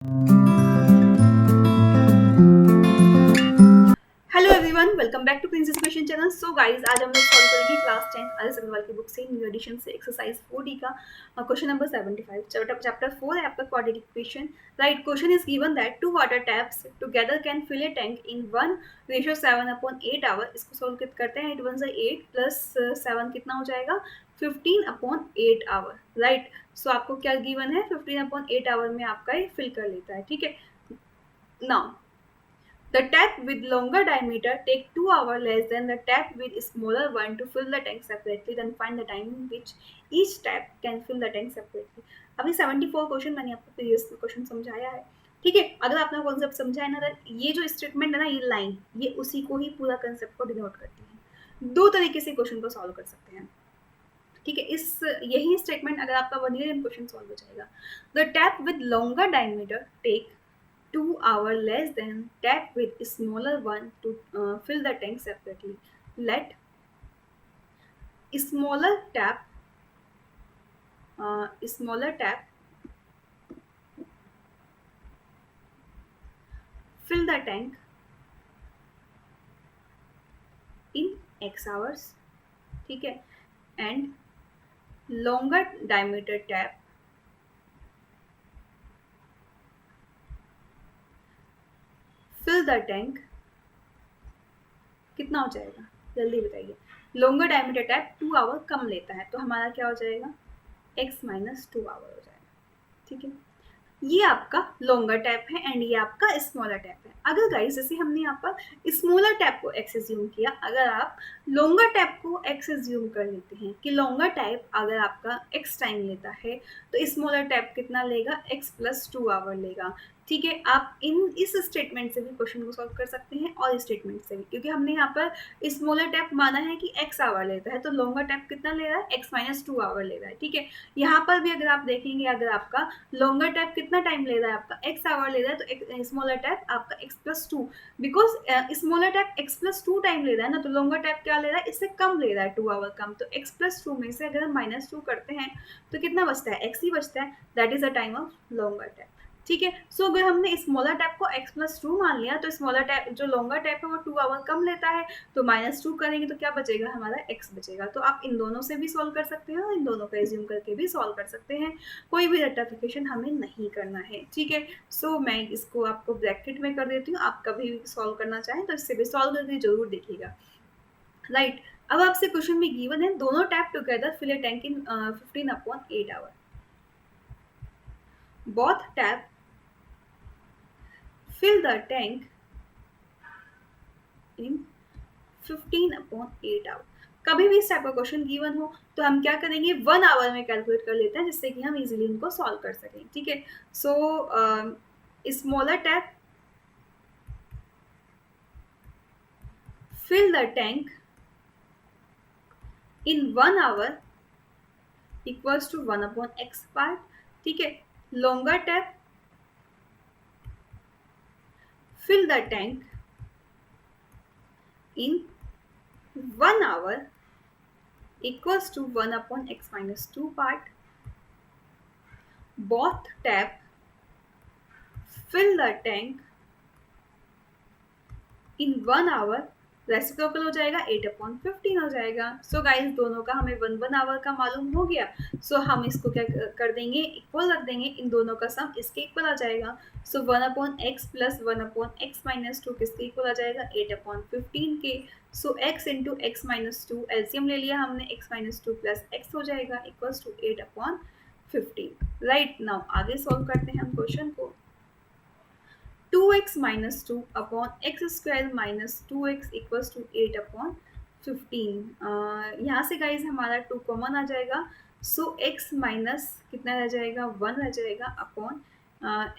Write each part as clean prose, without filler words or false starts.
Hello everyone, welcome back to princess question channel. So guys, आज हम लोग solve करेंगे क्लास 10 आर एस अग्रवाल की बुक से न्यू एडिशन से एक्सरसाइज 4D का क्वेश्चन नंबर 75। चैप्टर 4 है आपका quadratic equation. Right, question is given that two water taps together can fill a tank in 1:7/8 hour. इसको सॉल्व करते हैं। 8 1 8 प्लस 7 कितना हो जाएगा? 15/8 आवर। राइट, सो आपको क्या गिवन है? 15/8 आवर में आपका ये फिल कर लेता है। ठीक है, now the tap with longer diameter take 2 hours less than the tap with smaller one to fill the tank separately. Then find the time in which each tap can fill the tank separately. अभी 74 question मैंने आपको previous question समझाया है। ठीक है, अगर आपने concept समझा है ना, तो ये जो स्टेटमेंट है ना, ये लाइन, ये उसी को ही पूरा कंसेप्ट को डिनोट करती है। दो तरीके से क्वेश्चन को सॉल्व कर सकते हैं। ठीक है, इस यही स्टेटमेंट अगर आपका बन गया, क्वेश्चन सॉल्व हो जाएगा। The tap with longer diameter take 2 hours less than tap with smaller one to fill the tank separately. Let smaller tap fill the tank in x hours. ठीक है, and longer diameter tap fill the tank कितना हो जाएगा? जल्दी बताइए। Longer diameter tap 2 our कम लेता है, तो हमारा क्या हो जाएगा? x माइनस 2 आवर हो जाएगा। ठीक है, ये आपका लॉन्गर टैप है एंड ये आपका स्मॉलर टैप है। अगर गाइस, जैसे हमने यहाँ पर स्मॉलर टैप को एक्स एज्यूम किया, अगर आप लॉन्गर टैप को एक्स एज्यूम कर लेते हैं कि लॉन्गर टैप अगर आपका एक्स टाइम लेता है, तो स्मॉलर टैप कितना लेगा? एक्स प्लस 2 आवर लेगा। ठीक है, आप इस स्टेटमेंट से भी क्वेश्चन को सॉल्व कर सकते हैं और इस स्टेटमेंट से भी, क्योंकि हमने यहाँ पर स्मॉलर टैप माना है कि एक्स आवर लेता है, तो लॉन्गर टैप कितना ले रहा है? एक्स माइनस 2 आवर ले रहा है। ठीक है, यहाँ पर भी अगर आप देखेंगे, अगर आपका लॉन्गर टैप कितना टाइम ले रहा है? आपका एक्स आवर ले रहा है, तो स्मॉलर टैप आपका x plus 2, because smaller tap x plus 2 time ले रहा है ना, तो लॉन्गर टैप क्या ले रहा है? इससे कम ले रहा है, 2 आवर कम। तो एक्स प्लस 2 में से अगर हम माइनस 2 करते हैं तो कितना बचता है? एक्स ही बचता है। That is the time of longer tap. ठीक है, सो अगर हमने स्मॉलर टैप को x प्लस 2 मान लिया, तो स्मॉलर टैप जो लॉन्गर टैप है वो 2 आवर कम लेता है, तो माइनस 2 करेंगे तो क्या बचेगा? हमारा x बचेगा। तो आप इन दोनों से भी सॉल्व कर सकते हैं और इन दोनों का एज्यूम करके भी सॉल्व कर सकते हैं। कोई भी रेक्टिफिकेशन हमें नहीं करना है। ठीक है, सो मैं इसको आपको ब्रैकेट में कर देती हूँ। आप कभी भी सॉल्व करना चाहें तो इससे भी सॉल्व करके जरूर देखिएगा। राइट, अब आपसे क्वेश्चन में गिवन है, दोनों tap together fill a tank in 15/8 hour. Both tap fill the tank in 15/8 hour. कभी भी इस टाइप का क्वेश्चन गिवन हो तो हम क्या करेंगे? 1 आवर में कैलकुलेट कर लेते हैं, जिससे कि हम इजीली इनको सॉल्व कर सकें। ठीक है, so smaller tap fill the tank in 1 hour equals to 1/x part. ठीक है, longer tap fill the tank in 1 hour equals to 1/x minus 2 part. Both tap fill the tank in 1 hour, reciprocal हो जाएगा, 8/15 हो जाएगा। So guys, दोनों का हमें 1 our का मालूम हो गया। सो हम इसको क्या कर देंगे? इक्वल रख देंगे, इन दोनों का सम इसके इक्वल आ जाएगा। सो 1/x प्लस 1/x माइनस 2 किसके इक्वल आ जाएगा? 8/15 के। सो x into x minus 2 LCM ले लिया हमने, x माइनस 2 प्लस एक्स हो जाएगा इक्वल्स टू 8/15। राइट, नाउ आगे सॉल्व करते हैं हम क्वेश्चन को। 2x minus 2 upon x square minus 2x equals to 8/15। यहाँ से गाइज हमारा 2 कॉमन आ जाएगा। सो x माइनस कितना रह जाएगा? 1 रह जाएगा upon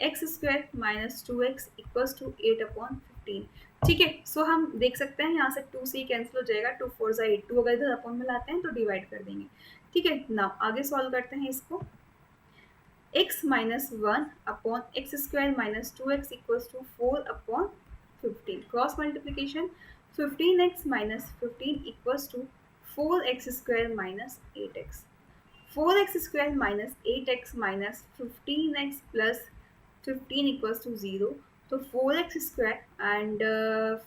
x square minus 2x equals to 8/15। ठीक है, सो हम देख सकते हैं यहाँ से 2 से कैंसिल हो जाएगा, 2 4 जा 8, 2 अगर इधर अपॉन में लाते हैं तो डिवाइड कर देंगे। ठीक है, नाउ आगे सॉल्व करते हैं इसको। x minus 1 upon x square minus 2x equals to 4/15. Cross multiplication, 15x minus 15 equals to 4x square minus 8x. 4x square minus 8x minus 15x plus 15 equals to 0, तो 4x square and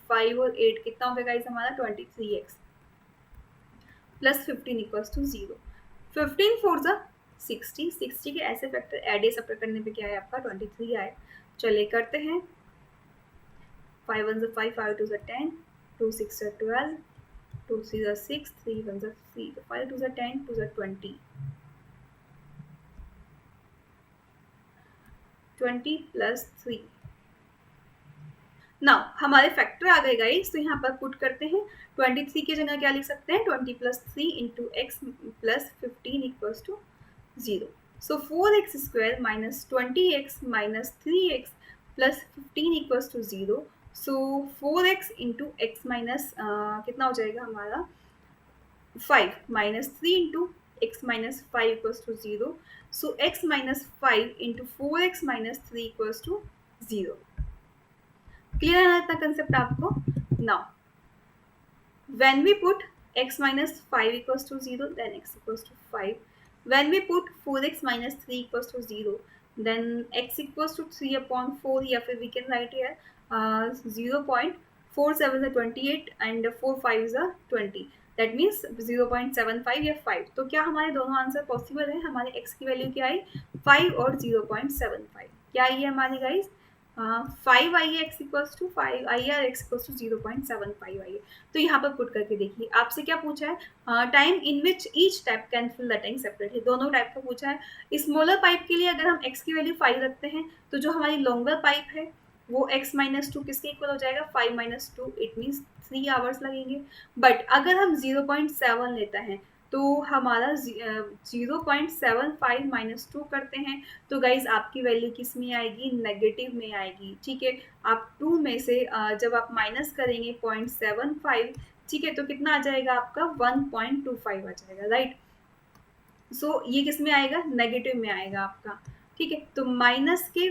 5 और 8 कितना हो गया guys हमारा 23x plus 15 equals to 0। 15 four ज़ा 60, 60 के ऐसे factor add subtract करने पे क्या है आपका 23 आए। चलिए करते हैं, 5 1 5, 5 2 10, 2 6 12, 2 3 6, 3 1 3, 5 2 10, 2 20, 20 प्लस 3। नाउ हमारे फैक्टर आ गए गाइस, तो यहाँ पर पुट करते हैं। 23 की जगह क्या लिख सकते हैं 20 plus 3 into x plus 15 equals to 0। So 4x square minus 20x minus 3x plus 15 equals to 0। So 4x into x minus कितना हो जाएगा हमारा 5 minus 3 into x minus 5 equals to 0। So x minus 5 into 4x minus 3 equals to 0। Clear है ना इतना concept आपको? Now when we put x minus 5 equals to 0, then x equals to 5. When we put 4x minus 3 equals to 0, then x equals to 3 upon 4, या फिर we can write here 0.47 is 28 and 4 5 is 20. That means 0.75 या 5। तो क्या हमारे दोनों answer possible है? हमारे x की वैल्यू क्या आई 5 और 0.75 क्या आई है हमारी गाइस 5 आई है एक्स इक्वल्स टू 5 आई है और एक्स इक्वल्स टू 0.75 आई है। तो यहाँ पर पुट करके देखिए आपसे क्या पूछा है time in which each type can fill the tank separately, दोनों टाइप का पूछा है। स्मॉलर पाइप के लिए अगर हम एक्स की वैल्यू 5 रखते हैं तो जो हमारी लॉन्गर पाइप है वो x माइनस 2 किसके इक्वल हो जाएगा 5 माइनस 2, इट मीन्स 3 आवर्स लगेंगे। बट अगर हम 0.7 लेते हैं तो हमारा 0.75 माइनस 2 करते हैं तो गाइज आपकी वैल्यू किस में आएगी नेगेटिव में आएगी। ठीक है, आप 2 में से जब आप माइनस करेंगे 0.75, ठीक है, तो कितना आ जाएगा आपका 1.25 आ जाएगा, राइट। सो ये किस में आएगा नेगेटिव में आएगा आपका। ठीक है, तो माइनस के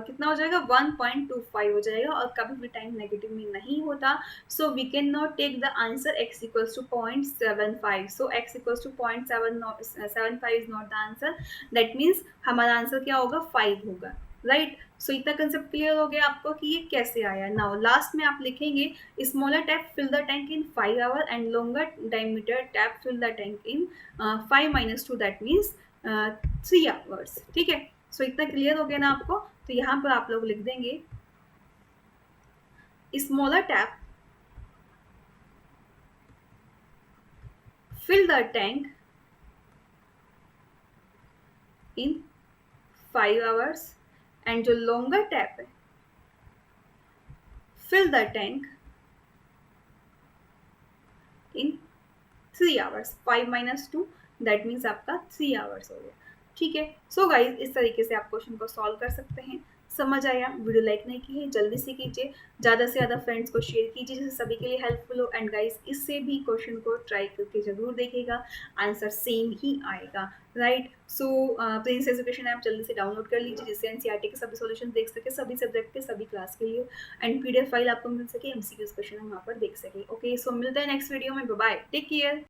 कितना हो जाएगा 1.25 हो जाएगा और कभी भी टाइम नेगेटिव में नहीं होता। So we can not take the answer x equals to 0.75। So x equals to 0.75 is not the answer. That means हमारा आंसर क्या होगा 5 होगा, राइट। सो इतना कंसेप्ट क्लियर हो गया आपको कि ये कैसे आया। नाउ लास्ट में आप लिखेंगे smaller tap fill the tank in 5 hour and longer diameter tap fill the tank in 5 minus 2, that means 3 hours. ठीक है, सो इतना क्लियर हो गया ना आपको। तो यहाँ पर आप लोग लिख देंगे smaller tap fill the tank in 5 hours and जो लॉन्गर टैप है fill the tank in 3 hours. 5 minus 2 that means आपका 3 आवर्स हो गया। ठीक है, सो गाइज इस तरीके से आप क्वेश्चन को सॉल्व कर सकते हैं। समझ आया? वीडियो लाइक नहीं की है जल्दी से कीजिए, ज़्यादा से ज़्यादा फ्रेंड्स को शेयर कीजिए जिससे सभी के लिए हेल्पफुल हो। एंड गाइज इससे भी क्वेश्चन को ट्राई करके जरूर देखिएगा, आंसर सेम ही आएगा, राइट। सो प्रिंस एजुकेशन ऐप जल्दी से डाउनलोड कर लीजिए जिससे एनसीईआरटी के सभी सॉल्यूशन देख सके, सभी सब्जेक्ट के सभी क्लास के लिए, एंड पीडीएफ फाइल आपको मिल सके, एमसीक्यूज क्वेश्चन हम वहाँ पर देख सके। ओके, सो मिलते हैं नेक्स्ट वीडियो में, बाय बाय, टेक केयर।